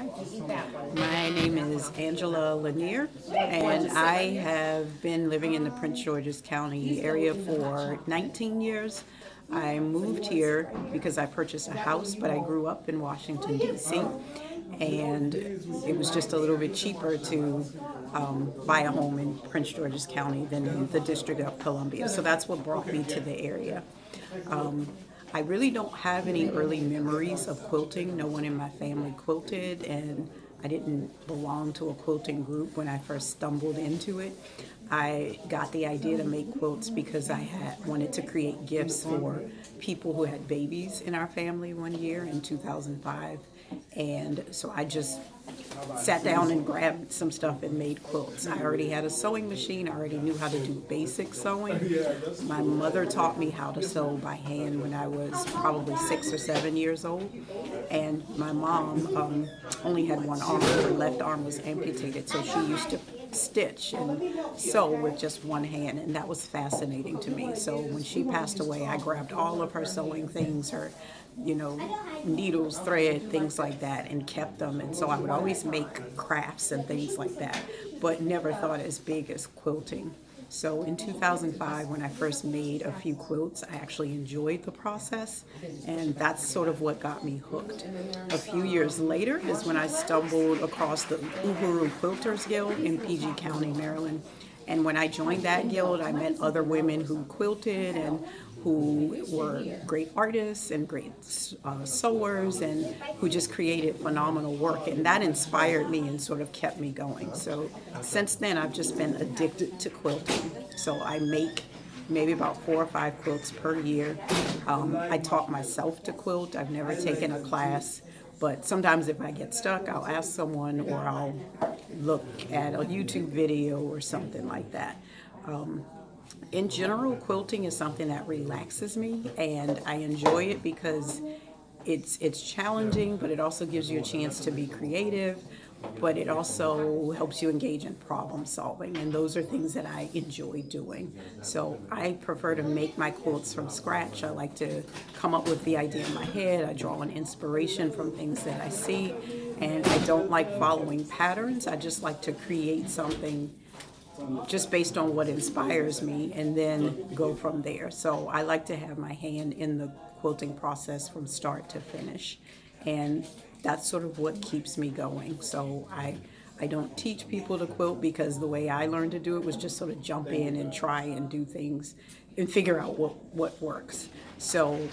My name is Angela Lanier, and I have been living in the Prince George's County area for 19 years. I moved here because I purchased a house, but I grew up in Washington, D.C., and it was just a little bit cheaper to buy a home in Prince George's County than in the District of Columbia. So that's what brought me to the area. I really don't have any early memories of quilting. No one in my family quilted, and I didn't belong to a quilting group when I first stumbled into it. I got the idea to make quilts because I had wanted to create gifts for people who had babies in our family one year in 2005. And so I just sat down and grabbed some stuff and made quilts. I already had a sewing machine. I already knew how to do basic sewing. My mother taught me how to sew by hand when I was probably 6 or 7 years old. And my mom only had one arm. Her left arm was amputated, so she used to stitch and sew with just one hand, and that was fascinating to me. So when she passed away, I grabbed all of her sewing things, her needles, thread, things like that, and kept them. And so I would always make crafts and things like that, but never thought as big as quilting. So in 2005, when I first made a few quilts, I actually enjoyed the process, and that's sort of what got me hooked. A few years later is when I stumbled across the Uhuru Quilters Guild in PG County, Maryland. And when I joined that guild, I met other women who quilted and who were great artists and great sewers and who just created phenomenal work. And that inspired me and sort of kept me going. So since then, I've just been addicted to quilting. So I make maybe about 4 or 5 quilts per year. I taught myself to quilt. I've never taken a class. But sometimes if I get stuck, I'll ask someone or I'll look at a YouTube video or something like that. In general, quilting is something that relaxes me, and I enjoy it because it's challenging, but it also gives you a chance to be creative, but it also helps you engage in problem solving, and those are things that I enjoy doing. So I prefer to make my quilts from scratch. I like to come up with the idea in my head. I draw an inspiration from things that I see, and I don't like following patterns. I just like to create something just based on what inspires me and then go from there. So I like to have my hand in the quilting process from start to finish, and that's sort of what keeps me going. So I don't teach people to quilt because the way I learned to do it was just sort of jump in and try and do things and figure out what works. So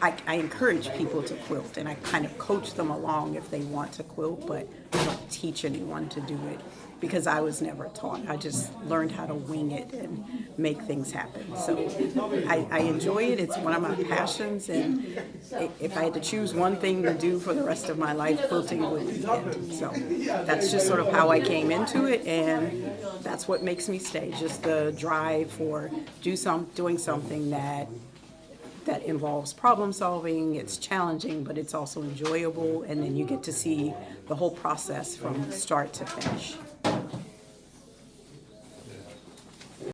I encourage people to quilt, and I kind of coach them along if they want to quilt, but I don't teach anyone to do it because I was never taught. I just learned how to wing it and make things happen. So I enjoy it. It's one of my passions, and if I had to choose one thing to do for the rest of my life, quilting would be it. So that's just sort of how I came into it, and that's what makes me stay, just the drive for doing something that involves problem solving. It's challenging, but it's also enjoyable, and then you get to see the whole process from start to finish.